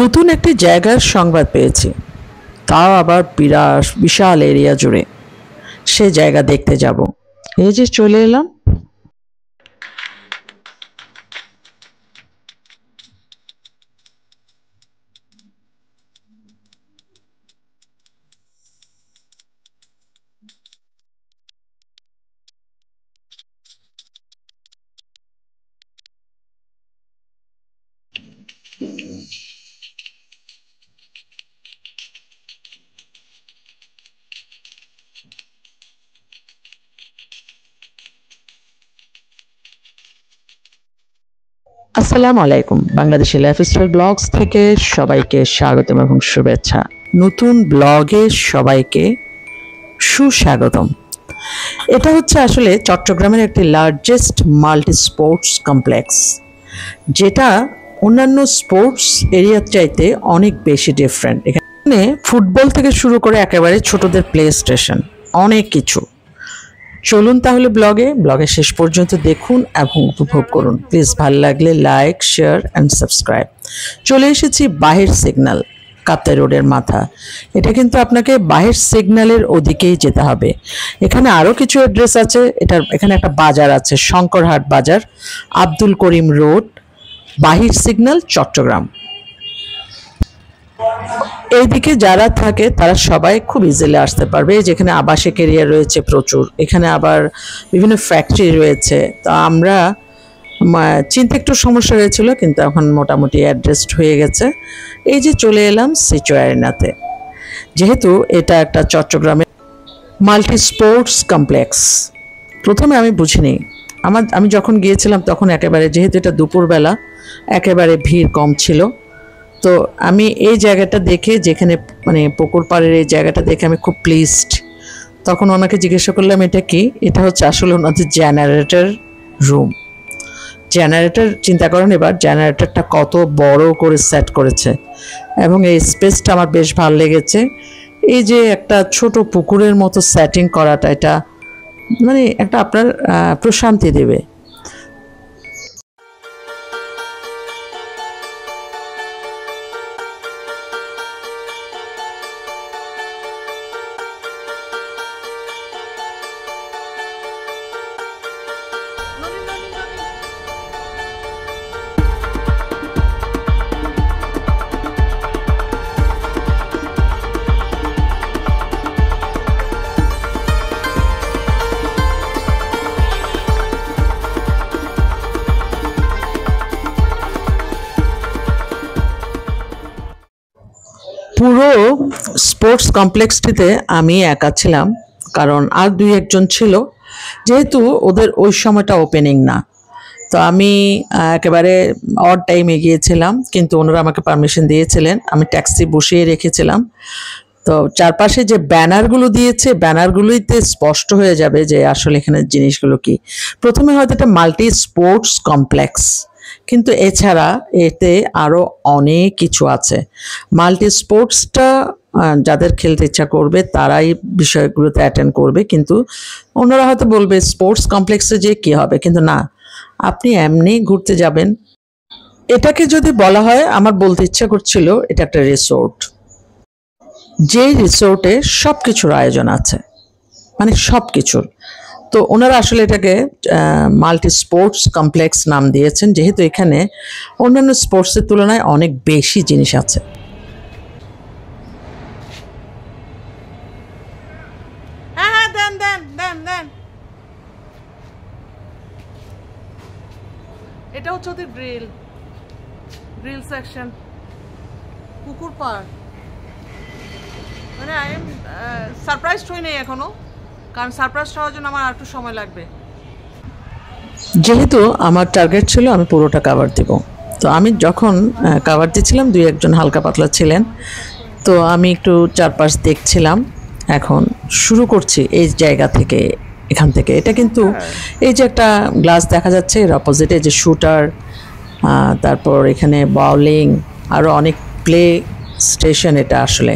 নতুন একটি জায়গার সংবাদ পেয়েছি, তাও আবার বিশাল এরিয়া জুড়ে। সে জায়গা দেখতে যাব। এই যে চলে এলাম। আসসালামু আলাইকুম, বাংলাদেশি লাইফস্টাইল ব্লগস থেকে সবাইকে স্বাগতম এবং শুভেচ্ছা। নতুন ব্লগে সবাইকে সুস্বাগতম। এটা হচ্ছে আসলে চট্টগ্রামের একটি লার্জেস্ট মাল্টি স্পোর্টস কমপ্লেক্স, যেটা অন্যান্য স্পোর্টস এরিয়ার চাইতে অনেক বেশি ডিফারেন্ট। এখানে ফুটবল থেকে শুরু করে একেবারে ছোটদের প্লে স্টেশন, অনেক কিছু। চলুন তাহলে ব্লগে শেষ পর্যন্ত দেখুন এবং উপভোগ করুন। প্লিজ ভালো লাগলে লাইক, শেয়ার অ্যান্ড সাবস্ক্রাইব। চলে এসেছি বাহির সিগন্যাল, কাপ্তাই রোডের মাথা। এটা কিন্তু আপনাকে বাহির সিগন্যালের ওদিকেই যেতে হবে। এখানে আরও কিছু অ্যাড্রেস আছে। এখানে একটা বাজার আছে, শঙ্করহাট বাজার, আব্দুল করিম রোড, বাহির সিগন্যাল, চট্টগ্রাম। এইদিকে যারা থাকে তারা সবাই খুব ইজিলি আসতে পারবে। যেখানে আবাসিক এরিয়া রয়েছে প্রচুর, এখানে আবার বিভিন্ন ফ্যাক্টরি রয়েছে। তো আমরা চিনতে একটু সমস্যা হয়েছিল, কিন্তু এখন মোটামুটি অ্যাড্রেসড হয়ে গেছে। এই যে চলে এলাম সিচু অ্যারিনাতে। যেহেতু এটা একটা চট্টগ্রামের মাল্টি স্পোর্টস কমপ্লেক্স, প্রথমে আমি বুঝিনি। আমি যখন গিয়েছিলাম তখন একেবারে, যেহেতু এটা দুপুরবেলা, একেবারে ভিড় কম ছিল। তো আমি এই জায়গাটা দেখে, যেখানে মানে পুকুর পাড়ের এই জায়গাটা দেখে আমি খুব প্লিজড। তখন ওনাকে জিজ্ঞাসা করলাম এটা কি। এটা হচ্ছে আসলে ওনাদের জেনারেটর রুম। জেনারেটর, চিন্তা করেন এবার জেনারেটরটা কত বড় করে সেট করেছে, এবং এই স্পেসটা আমার বেশ ভালো লেগেছে। এই যে একটা ছোট পুকুরের মতো সেটিং করাটা, এটা মানে একটা আপনার প্রশান্তি দেবে। পুরো স্পোর্টস কমপ্লেক্সটিতে আমি একা ছিলাম, কারণ আর দুই একজন ছিল, যেহেতু ওদের ওই সময়টা ওপেনিং না। তো আমি একেবারে অড টাইমে গিয়েছিলাম, কিন্তু ওনারা আমাকে পারমিশন দিয়েছিলেন। আমি ট্যাক্সি বসিয়ে রেখেছিলাম। তো চারপাশে যে ব্যানারগুলো দিয়েছে, ব্যানারগুলোইতে স্পষ্ট হয়ে যাবে যে আসলে এখানে জিনিসগুলো কি। প্রথমে হয়তো এটা মাল্টি স্পোর্টস কমপ্লেক্স, কিন্তু এছাড়া এতে আরও অনেক কিছু আছে। মাল্টি স্পোর্টসটা যাদের খেলতে ইচ্ছা করবে তারাই বিষয়গুলোতে অ্যাটেন্ড করবে, কিন্তু ওনারা হয়তো বলবে স্পোর্টস কমপ্লেক্সে যে কী হবে, কিন্তু না, আপনি এমনি ঘুরতে যাবেন। এটাকে যদি বলা হয়, আমার বলতে ইচ্ছা করছিল এটা একটা রিসোর্ট। যে রিসোর্টে সব কিছুর আয়োজন আছে, মানে সব কিছুর। তো ওনারা আসলে এটাকে মাল্টি স্পোর্টস কমপ্লেক্স নাম দিয়েছেন, যেহেতু এখানে অন্যান্য স্পোর্টসের তুলনায় অনেক বেশি জিনিস আছে। হ্যাঁ, দেন দেন দেন দেন। এটা হচ্ছে ওদের গ্রিল সেকশন, পুকুর পাড়। মানে আই এম সারপ্রাইজড হই নাই এখনো, কারণ সারপ্রাইজ হওয়ার জন্য আমার আর একটু সময় লাগবে। যেহেতু আমার টার্গেট ছিল আমি পুরোটা কাভার দিব, তো আমি যখন কাভার দিচ্ছিলাম দুই একজন হালকা পাতলা ছিলেন, তো আমি একটু চারপাশ দেখছিলাম। এখন শুরু করছি এই জায়গা থেকে, এখান থেকে। এটা কিন্তু এই যে একটা গ্লাস দেখা যাচ্ছে, এর অপোজিটে যে শুটার, তারপর এখানে বাউলিং, আরও অনেক প্লে স্টেশন। এটা আসলে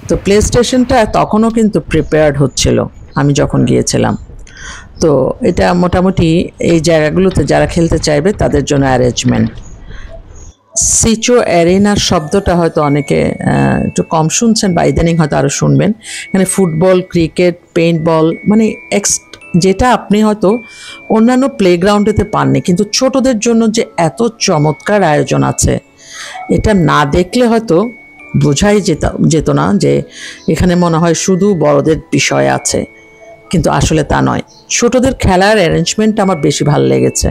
তো প্লে স্টেশনটা তখনও কিন্তু প্রিপেয়ার্ড হচ্ছিল আমি যখন গিয়েছিলাম। তো এটা মোটামুটি এই জায়গাগুলোতে যারা খেলতে চাইবে তাদের জন্য অ্যারেঞ্জমেন্ট। সিচো অ্যারেনার শব্দটা হয়তো অনেকে একটু কম শুনছেন বা ইদানিং হয়তো আরও শুনবেন। এখানে ফুটবল, ক্রিকেট, পেইন্ট বল মানে যেটা আপনি হয়তো অন্যান্য প্লেগ্রাউন্ডেতে পাননি, কিন্তু ছোটদের জন্য যে এত চমৎকার আয়োজন আছে এটা না দেখলে হয়তো বোঝাই যেত না যে এখানে মনে হয় শুধু বড়দের বিষয় আছে, কিন্তু আসলে তা নয়। ছোটদের খেলার অ্যারেঞ্জমেন্ট আমার বেশি ভালো লেগেছে।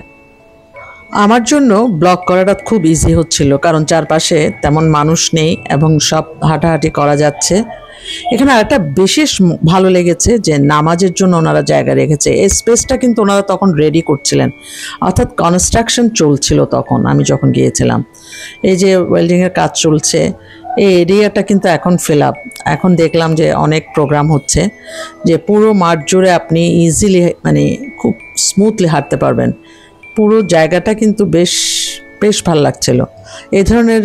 আমার জন্য ব্লগ করাটা খুব ইজি হচ্ছিল, কারণ চারপাশে তেমন মানুষ নেই এবং সব হাঁটাহাঁটি করা যাচ্ছে। এখানে আরেকটা বিশেষ ভালো লেগেছে যে নামাজের জন্য ওনারা জায়গা রেখেছে। এই স্পেসটা কিন্তু ওনারা তখন রেডি করছিলেন, অর্থাৎ কনস্ট্রাকশন চলছিল তখন আমি যখন গিয়েছিলাম। এই যে ওয়েল্ডিংয়ের কাজ চলছে, এই এরিয়াটা কিন্তু এখন ফিল আপ। এখন দেখলাম যে অনেক প্রোগ্রাম হচ্ছে, যে পুরো মাঠ জুড়ে আপনি ইজিলি মানে খুব স্মুথলি হাঁটতে পারবেন। পুরো জায়গাটা কিন্তু বেশ বেশ ভালো লাগছিল। এই ধরনের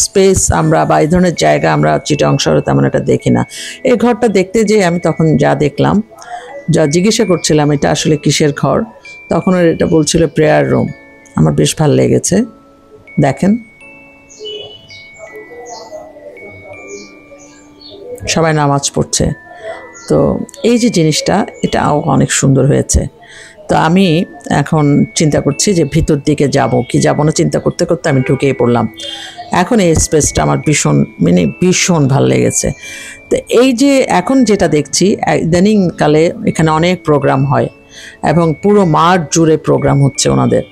স্পেস আমরা বা এই ধরনের জায়গা আমরা চিটাগং শহরে তেমন একটা দেখি না। এই ঘরটা দেখতে যেয়ে আমি তখন যা দেখলাম, যা জিজ্ঞাসা করছিলাম এটা আসলে কিসের ঘর, তখন এটা বলছিল প্রেয়ার রুম। আমার বেশ ভালো লেগেছে। দেখেন সবাই নামাজ পড়ছে। তো এই যে জিনিসটা, এটাও অনেক সুন্দর হয়েছে। তো আমি এখন চিন্তা করছি যে ভিতর দিকে যাব কি যাব না, চিন্তা করতে করতে আমি ঢুকেই পড়লাম। এখন এই স্পেসটা আমার ভীষণ ভালো লেগেছে। তো এই যে এখন যেটা দেখছি, ইদানিংকালে এখানে অনেক প্রোগ্রাম হয় এবং পুরো মাঠ জুড়ে প্রোগ্রাম হচ্ছে ওনাদের।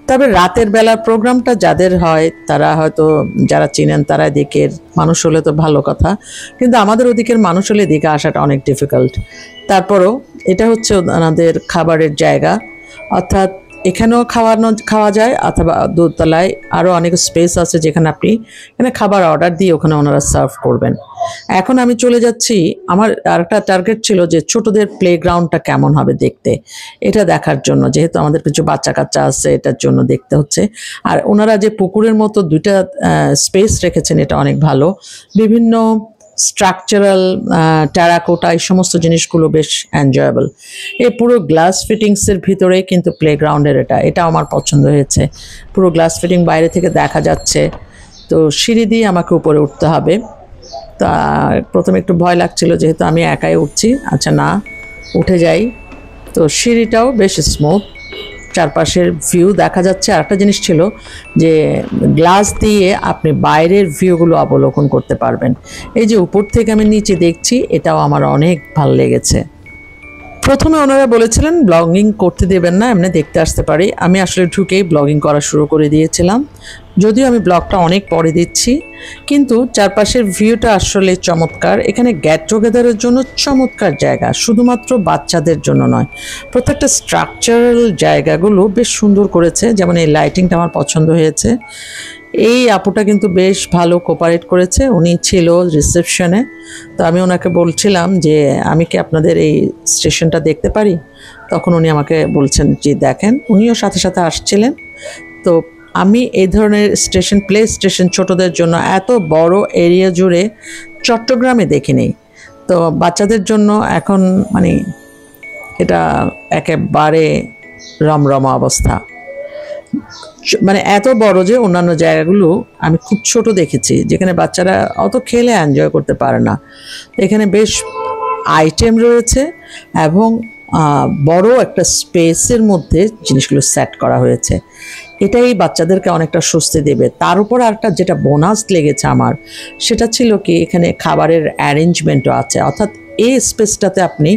তবে রাতের বেলার প্রোগ্রামটা যাদের হয় তারা হয়তো যারা চিনেন তারা দিকের মানুষ হলে তো ভালো কথা, কিন্তু আমাদের ওদিকের মানুষ হলে এদিকে আসাটা অনেক ডিফিকাল্ট। তারপরও এটা হচ্ছে ওনাদের খাবারের জায়গা, অর্থাৎ এখানেও খাওয়া যায়, অথবা দোতলায় আরও অনেক স্পেস আছে যেখানে আপনি এখানে খাবার অর্ডার দিয়ে ওখানে ওনারা সার্ভ করবেন। এখন আমি চলে যাচ্ছি, আমার আরেকটা টার্গেট ছিল যে ছোটদের প্লেগ্রাউন্ডটা কেমন হবে দেখতে, এটা দেখার জন্য, যেহেতু আমাদের কিছু বাচ্চা কাচ্চা আছে এটার জন্য দেখতে হচ্ছে। আর ওনারা যে পুকুরের মতো দুইটা স্পেস রেখেছেন এটা অনেক ভালো। বিভিন্ন স্ট্রাকচারাল টেরাকোটা এই সমস্ত জিনিসগুলো বেশ এনজয়েবল। এই পুরো গ্লাস ফিটিংসের ভিতরে কিন্তু প্লেগ্রাউন্ডের এটা আমার পছন্দ হয়েছে। পুরো গ্লাস ফিটিং বাইরে থেকে দেখা যাচ্ছে। তো সিঁড়ি দিয়ে আমাকে উপরে উঠতে হবে। তা প্রথমে একটু ভয় লাগছিল যেহেতু আমি একাই উঠছি। আচ্ছা না, উঠে যাই। তো সিঁড়িটাও বেশ স্মুথ, চারপাশের ভিউ দেখা যাচ্ছে। আরেকটা জিনিস ছিল যে গ্লাস দিয়ে আপনি বাইরের ভিউগুলো অবলোকন করতে পারবেন। এই যে উপর থেকে আমি নিচে দেখছি, এটাও আমার অনেক ভালো লেগেছে। প্রথমে ওনারা বলেছিলেন ব্লগিং করতে দেবেন না, এমনি দেখতে আসতে পারি। আমি আসলে ঢুকেই ব্লগিং করা শুরু করে দিয়েছিলাম, যদিও আমি ব্লগটা অনেক পরে দিচ্ছি, কিন্তু চারপাশের ভিউটা আসলে চমৎকার। এখানে গেট টুগেদারের জন্য চমৎকার জায়গা, শুধুমাত্র বাচ্চাদের জন্য নয়। প্রত্যেকটা স্ট্রাকচারাল জায়গাগুলো বেশ সুন্দর করেছে, যেমন এই লাইটিংটা আমার পছন্দ হয়েছে। এই আপুটা কিন্তু বেশ ভালো কোঅপারেট করেছে, উনি ছিল রিসেপশনে। তো আমি ওনাকে বলছিলাম যে আমি কি আপনাদের এই স্টেশনটা দেখতে পারি, তখন উনি আমাকে বলছেন যে দেখেন। উনিও সাথে সাথে আসছিলেন। তো আমি এই ধরনের প্লে স্টেশন ছোটদের জন্য এত বড় এরিয়া জুড়ে চট্টগ্রামে দেখিনি। তো বাচ্চাদের জন্য এখন মানে এটা একেবারে রমরমা অবস্থা। মানে এত বড় যে অন্যান্য জায়গাগুলো আমি খুব ছোট দেখেছি, যেখানে বাচ্চারা অত খেলে এনজয় করতে পারে না। এখানে বেশ আইটেম রয়েছে এবং বড় একটা স্পেসের মধ্যে জিনিসগুলো সেট করা হয়েছে। এটাই বাচ্চাদেরকে অনেকটা স্বস্তি দেবে। তার উপর আরেকটা যেটা বোনাস লেগেছে আমার, সেটা ছিল কি এখানে খাবারের অ্যারেঞ্জমেন্টও আছে, অর্থাৎ এই স্পেসটাতে আপনি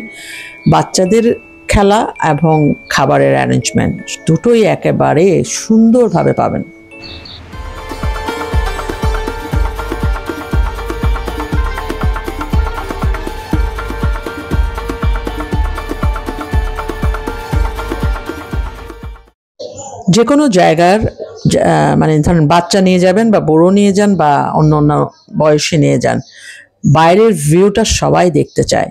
বাচ্চাদের খেলা এবং খাবারের অ্যারেঞ্জমেন্ট দুটোই একেবারে সুন্দরভাবে পাবেন। যে কোনো জায়গার মানে ধরেন বাচ্চা নিয়ে যাবেন বা বুড়ো নিয়ে যান বা অন্য অন্য বয়সী নিয়ে যান, বাইরের ভিউটা সবাই দেখতে চায়।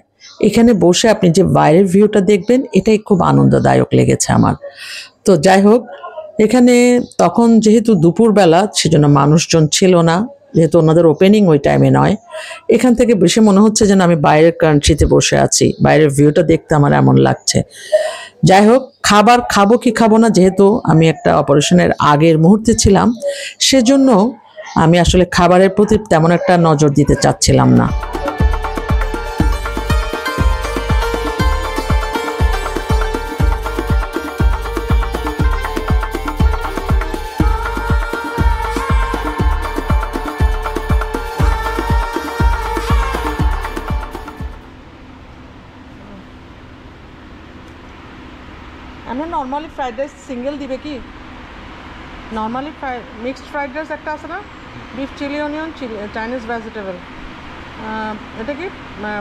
এখানে বসে আপনি যে বাইরের ভিউটা দেখবেন, এটাই খুব আনন্দদায়ক লেগেছে আমার। তো যাই হোক, এখানে তখন যেহেতু দুপুরবেলা, সেজন্য মানুষজন ছিল না, যেহেতু ওনাদের ওপেনিং ওই টাইমে নয়। এখান থেকে বেশি মনে হচ্ছে যেন আমি বাইরের কান্ট্রিতে বসে আছি, বাইরের ভিউটা দেখতে আমার এমন লাগছে। যাই হোক, খাবার খাবো কি খাবো না, যেহেতু আমি একটা অপারেশনের আগের মুহূর্তে ছিলাম, সেজন্য আমি আসলে খাবারের প্রতি তেমন একটা নজর দিতে চাচ্ছিলাম না। আমরা নর্মালি ফ্রাইড রাইস সিঙ্গেল দিবে কি? নর্মালি মিক্সড ফ্রাইড রাইস একটা আছে না, beef chilli onion Chinese vegetable, এটা কি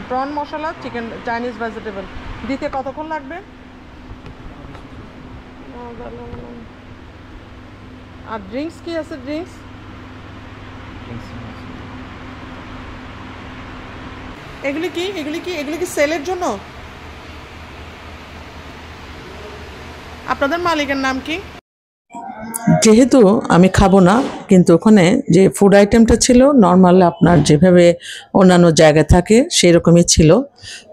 prawn masala chicken Chinese vegetable দিতে কতক্ষণ লাগবে? আর ড্রিঙ্কস কি আছে? ড্রিঙ্কস এগুলি কি? এগুলি কি সেলের জন্য? আপনাদের মালিকের নাম কি? যেহেতু আমি খাবো না, কিন্তু ওখানে যে ফুড আইটেমটা ছিল নর্মাল আপনার যেভাবে অন্যান্য জায়গায় থাকে সেই রকমই ছিল।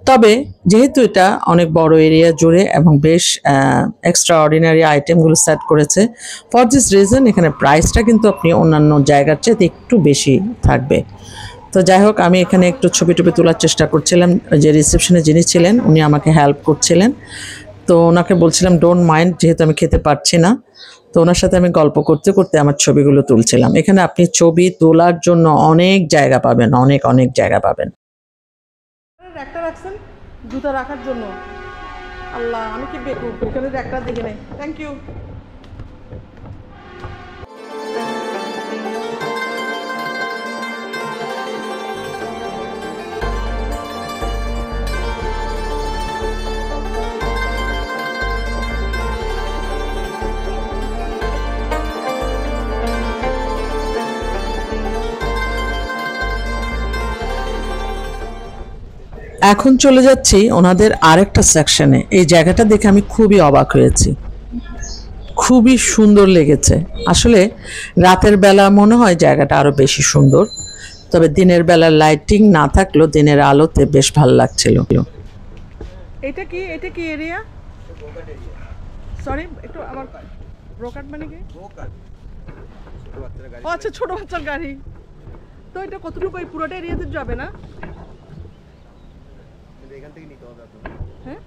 তবে যেহেতু এটা অনেক বড় এরিয়া জুড়ে এবং বেশ এক্সট্রা অর্ডিনারি আইটেমগুলো সেট করেছে, ফর দিস রিজন এখানে প্রাইসটা কিন্তু আপনি অন্যান্য জায়গার চেয়ে একটু বেশি থাকবে। তো যাই হোক, আমি এখানে একটু ছবি টবি তোলার চেষ্টা করছিলাম। যে রিসেপশনে যিনি ছিলেন উনি আমাকে হেল্প করছিলেন, তো ওনাকে বলছিলাম ডোন্ট মাইন্ড, যেহেতু আমি খেতে পারছি না। তো ওনার সাথে আমি গল্প করতে করতে আমার ছবিগুলো তুলছিলাম। এখানে আপনি ছবি তোলার জন্য অনেক জায়গা পাবেন, অনেক জায়গা পাবেন। একটা রাখছেন জুতা রাখার জন্য। আল্লাহ, আমি কি বেকুব, এখানে একটা দেখে নাই। Thank you. এখন চলে যাচ্ছি ওনাদের আরেকটা সেকশনে। এই জায়গাটা দেখে আমি খুবই অবাক হয়েছি, খুবই সুন্দর লেগেছে। আসলে রাতের বেলা মনে হয় জায়গাটা আরো বেশি সুন্দর, তবে দিনের বেলা লাইটিং না থাকলেও দিনের আলোতে বেশ ভালো লাগছিল। এটা কি এরিয়া? সরি, একটু আমার ব্রোকাট মানে কি? ও আচ্ছা, ছোট বাচ্চার গাড়ি। তো এটা কতটুকু এই পুরোটা এরিয়াতে যাবে না? এখান থেকে নিতে হবে। হ্যাঁ,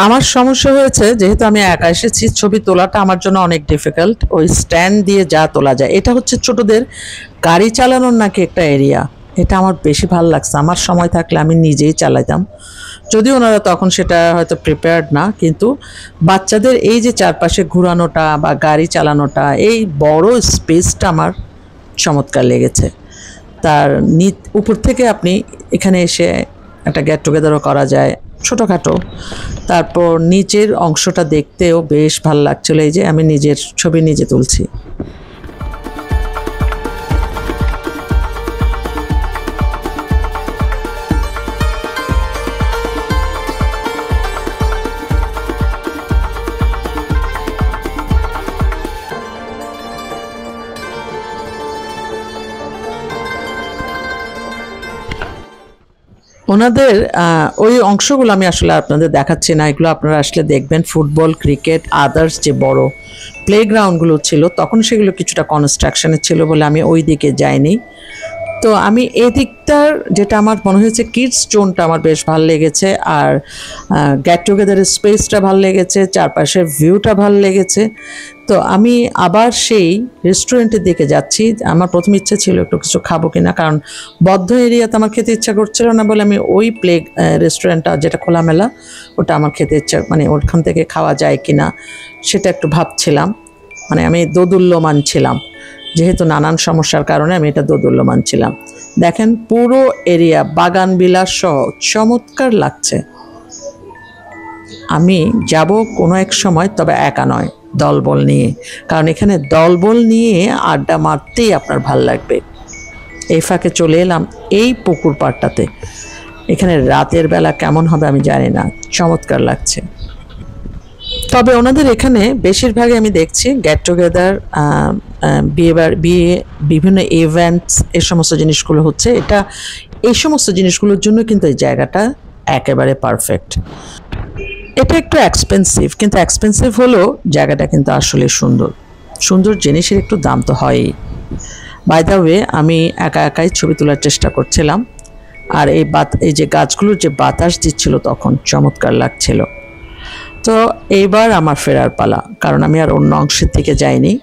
আমার সমস্যা হয়েছে, যেহেতু আমি একা এসেছি, ছবি তোলাটা আমার জন্য অনেক ডিফিকাল্ট। ওই স্ট্যান্ড দিয়ে যা তোলা যায়, এটা হচ্ছে ছোটদের গাড়ি চালানোর নাকি একটা এরিয়া। এটা আমার বেশি ভালো লাগছে। আমার সময় থাকলে আমি নিজেই চালাইতাম, যদিও ওনারা তখন সেটা হয়তো প্রিপেয়ার্ড না। কিন্তু বাচ্চাদের এই যে চারপাশে ঘোরানোটা বা গাড়ি চালানোটা, এই বড় স্পেসটা আমার চমৎকার লেগেছে। তার উপর থেকে আপনি এখানে এসে একটা গেট টুগেদারও করা যায় ছোটোখাটো। তারপর নিচের অংশটা দেখতেও বেশ ভালো লাগছিল। এই যে আমি নিজের ছবি নিজে তুলছি। ওনাদের ওই অংশগুলো আমি আসলে আপনাদের দেখাচ্ছি না, এগুলো আপনারা আসলে দেখবেন। ফুটবল, ক্রিকেট, আদার্স যে বড় প্লেগ্রাউন্ডগুলো ছিল তখন সেগুলো কিছুটা কনস্ট্রাকশনে ছিল বলে আমি ওই দিকে যাইনি। তো আমি এদিকটার যেটা আমার মনে হয়েছে কিডস জোনটা আমার বেশ ভালো লেগেছে, আর গেট টুগেদারের স্পেসটা ভালো লেগেছে, চারপাশের ভিউটা ভালো লেগেছে। তো আমি আবার সেই রেস্টুরেন্টের দিকে যাচ্ছি। আমার প্রথম ইচ্ছে ছিল একটু কিছু খাবো কিনা, কারণ বদ্ধ এরিয়াতে আমার খেতে ইচ্ছা করছিল না বলে আমি ওই রেস্টুরেন্টটা যেটা খোলামেলা ওটা আমার খেতে ইচ্ছা, মানে ওখান থেকে খাওয়া যায় কিনা সেটা একটু ভাবছিলাম। মানে আমি দোদুল্যমান ছিলাম, যেহেতু নানান সমস্যার কারণে আমি এটা দোদুল্যমান ছিলাম। দেখেন পুরো এরিয়া বাগান বিলাস সহ চমৎকার লাগছে। আমি যাব কোনো এক সময়, তবে একা নয়। দলবল নিয়ে, কারণ এখানে দলবল নিয়ে আড্ডা মারতেই আপনার ভাল লাগবে। এই ফাঁকে চলে এলাম এই পুকুর পাড়টাতে। এখানে রাতের বেলা কেমন হবে আমি জানি না, চমৎকার লাগছে। তবে ওনাদের এখানে বেশিরভাগই আমি দেখছি গেট টুগেদার, বিয়ে, বিভিন্ন ইভেন্টস, এই সমস্ত জিনিসগুলো হচ্ছে। এই সমস্ত জিনিসগুলোর জন্য কিন্তু এই জায়গাটা একেবারে পারফেক্ট। এটা একটু এক্সপেন্সিভ, কিন্তু এক্সপেন্সিভ হলেও জায়গাটা কিন্তু আসলে সুন্দর। সুন্দর জিনিসের একটু দাম তো হয়ই। বাই দ্য ওয়ে, আমি একাই ছবি তোলার চেষ্টা করছিলাম, আর এই যে গাছগুলোর যে বাতাস দিচ্ছিল তখন চমৎকার লাগছিল। তো এইবার আমার ফেরার পালা, কারণ আমি আর অন্য অংশের দিকে যাইনি।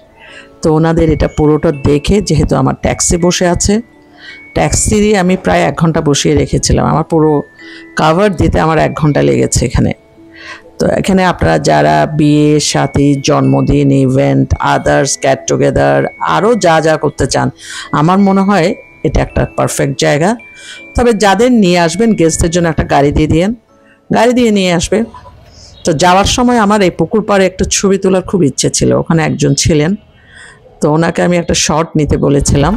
তো ওনাদের এটা পুরোটা দেখে, যেহেতু আমার ট্যাক্সি বসে আছে, ট্যাক্সি দিয়ে আমি প্রায় 1 ঘন্টা বসিয়ে রেখেছিলাম। আমার পুরো কাভার দিতে আমার 1 ঘন্টা লেগেছে এখানে। তো এখানে আপনারা যারা বিয়ে, শাদী, জন্মদিন, ইভেন্ট, আদার্স, গেট টুগেদার, আরও যা করতে চান, আমার মনে হয় এটা একটা পারফেক্ট জায়গা। তবে যাদের নিয়ে আসবেন, গেস্টদের জন্য একটা গাড়ি দিয়ে নিয়ে আসবে। তো যাওয়ার সময় আমার এই পুকুর পাড়ে একটা ছবি তোলার খুব ইচ্ছে ছিল। ওখানে একজন ছিলেন, তো ওনাকে আমি একটা শট নিতে বলেছিলাম।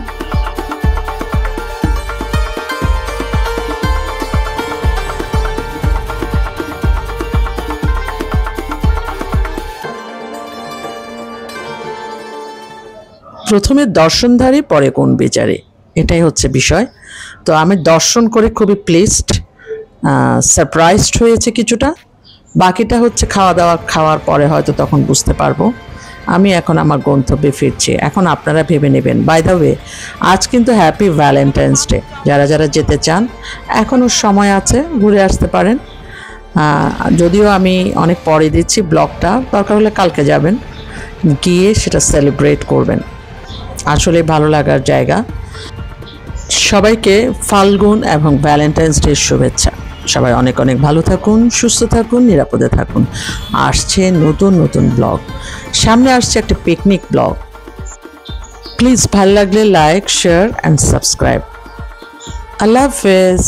প্রথমে দর্শনধারী, পরে কোন বিচারে, এটাই হচ্ছে বিষয়। তো আমি দর্শন করে খুবই প্লিজড, সারপ্রাইজড হয়েছে কিছুটা। বাকিটা হচ্ছে খাওয়ার পরে হয়তো তখন বুঝতে পারবো। আমি এখন আমার গন্তব্যে ফিরছি। এখন আপনারা ভেবে নেবেন। বাই দ্য ওয়ে, আজ কিন্তু হ্যাপি ভ্যালেন্টাইন্স ডে। যারা যেতে চান এখনও সময় আছে, ঘুরে আসতে পারেন। যদিও আমি অনেক পরে দিচ্ছি ব্লগটা, দরকার হলে কালকে যাবেন, গিয়ে সেটা সেলিব্রেট করবেন। আসলে ভালো লাগার জায়গা। সবাইকে ফাল্গুন এবং ভ্যালেন্টাইন্স ডে শুভেচ্ছা। সবাই অনেক ভালো থাকুন, সুস্থ থাকুন, নিরাপদে থাকুন। আসছে নতুন ব্লগ, সামনে আসছে একটা পিকনিক ব্লগ। প্লিজ ভালো লাগলে লাইক, শেয়ার অ্যান্ড সাবস্ক্রাইব। আল্লাহ হাফেজ।